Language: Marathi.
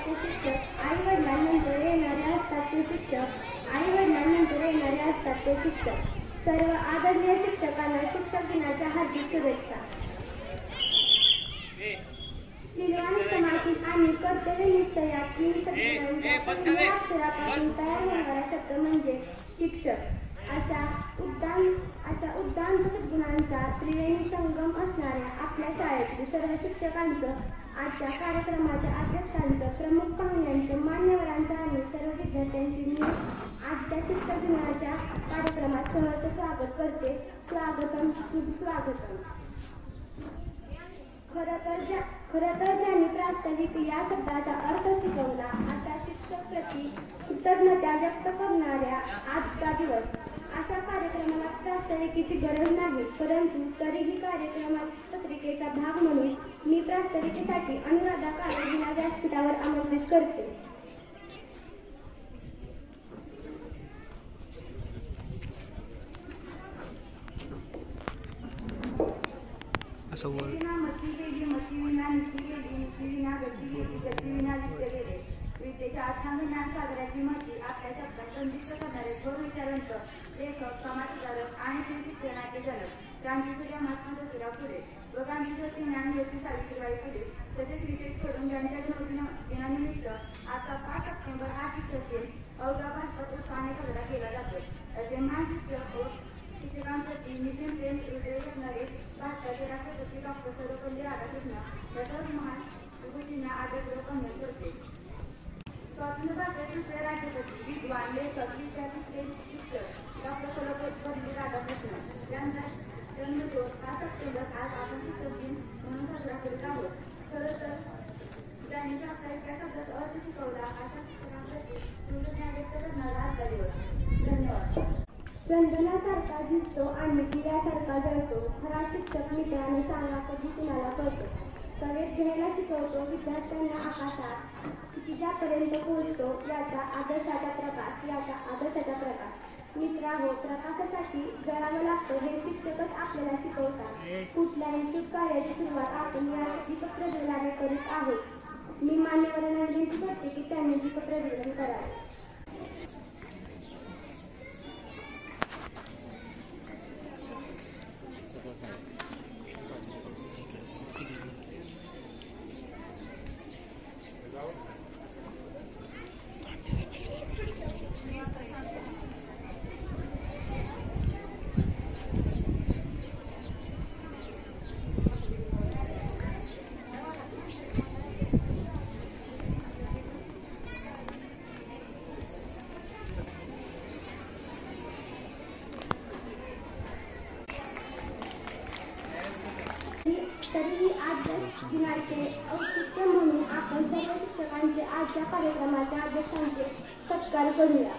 ते शिक्षक, आई वडिलांनंतर येणारे असतात ते शिक्षक, आई वडिलांनंतर येणारे असतात ते शिक्षक. सर्व आदरणीय शिक्षकांना शिक्षक दिनाच्या हार्दिक शुभेच्छा. शीलवान, समाजिक आणि कर्तव्यनिष्ठ या तीन शब्दांच्या अक्षरापासून तयार होणारा शब्द म्हणजे शिक्षक. अशा उद्दाम सद्गुणांचा त्रिवेणी संगम असणाऱ्या आपल्या शाळेतील सर्व शिक्षकांचं, आजच्या कार्यक्रमाच्या अध्यक्षांचं, प्रमुख पाहुण्यांचं, मान्यवरांचं आणि सर्व विद्यार्थ्यांची मी आजच्या शिक्षक दिनाच्या कार्यक्रमात सहर्ष स्वागत करते. स्वागतम, सुस्वागतम. खरं तर ज्यांनी प्रास्ताविक या शब्दाचा अर्थ शिकवला अशा शिक्षक प्रति कृतज्ञता व्यक्त करणाऱ्या आजचा दिवस. अशा कार्यक्रमाला प्रास्ताविकेची गरज नाही, परंतु तरीही कार्यक्रमात पत्रिकेचा भाग म्हणून मी प्रास्ताविकेसाठी अनुराधा काळजीला व्यासपीठावर आमंत्रित करते. विद्येच्या अथांग ज्ञान सागराची महती आपल्या शब्दात संदिष्ट करणारे थोर विचारांत लेखक, समाजसुधारक आणि शिक्षणाचे जनक क्रांतीसूर्य महात्मा ज्योतिराव फुले व गांधी ज्योती ज्ञानज्योती सावित्रीबाई फुले तसेच विशेषकडून ज्यांच्या जन्मदिनानिमित्त आता 5 सप्टेंबर हा शिक्षक दिन अवघ्या भारतात उत्साहाने साजरा केला जातो. असे महान शिक्षकांप्रती नितीन प्रेम हृदय करणारे भारताचे राष्ट्रपती डॉक्टर सर्वपल्ली राधाकृष्ण या सर्व महान विभूतींना आदरपूर्वक वंदन करते. स्वतंत्र भारताचे दुसरे राष्ट्रपती, विद्वान, लेखक, विद्यार्थी, शिक्षक डॉक्टर सर्वपल्ली राधाकृष्ण यांचा जन्मदिवस 5 सप्टेंबर आज आपण शिक्षक दिन म्हणून साजरा करीत आहोत. खरं तर ज्यांनी प्रास्ताविक या शब्दाचा अर्थ शिकवला अशा शिक्षकांप्रती कृतज्ञता व्यक्त करणारा आजचा दिवस. धन्यवाद. चंदनासारखा दिसतो आणि दिव्यासारखा जळतो, खरा शिक्षक मित्राने सांगा कधी कुणाला कळतो. कवेत घ्यायला शिकवतो, विद्यार्थ्यांना आकाशात कितीच्यापर्यंत पोहोचतो, याचा आदर्शाचा प्रकाश. मित्रांनो, प्रकाशासाठी जळावं लागतं हे शिक्षकच आपल्याला शिकवतात. कुठल्याही शुभ कार्याची सुरुवात आपण या दीपप्रज्वलनाने करीत आहोत. मी मान्यवरांना विनंती करते की त्यांनी दीपप्रज्वलन करावे. तरीही आजच्या दिनाचे औचित्य म्हणून आपण सर्व शिक्षकांचे आजच्या कार्यक्रमाच्या अध्यक्षांचे सत्कार करूया.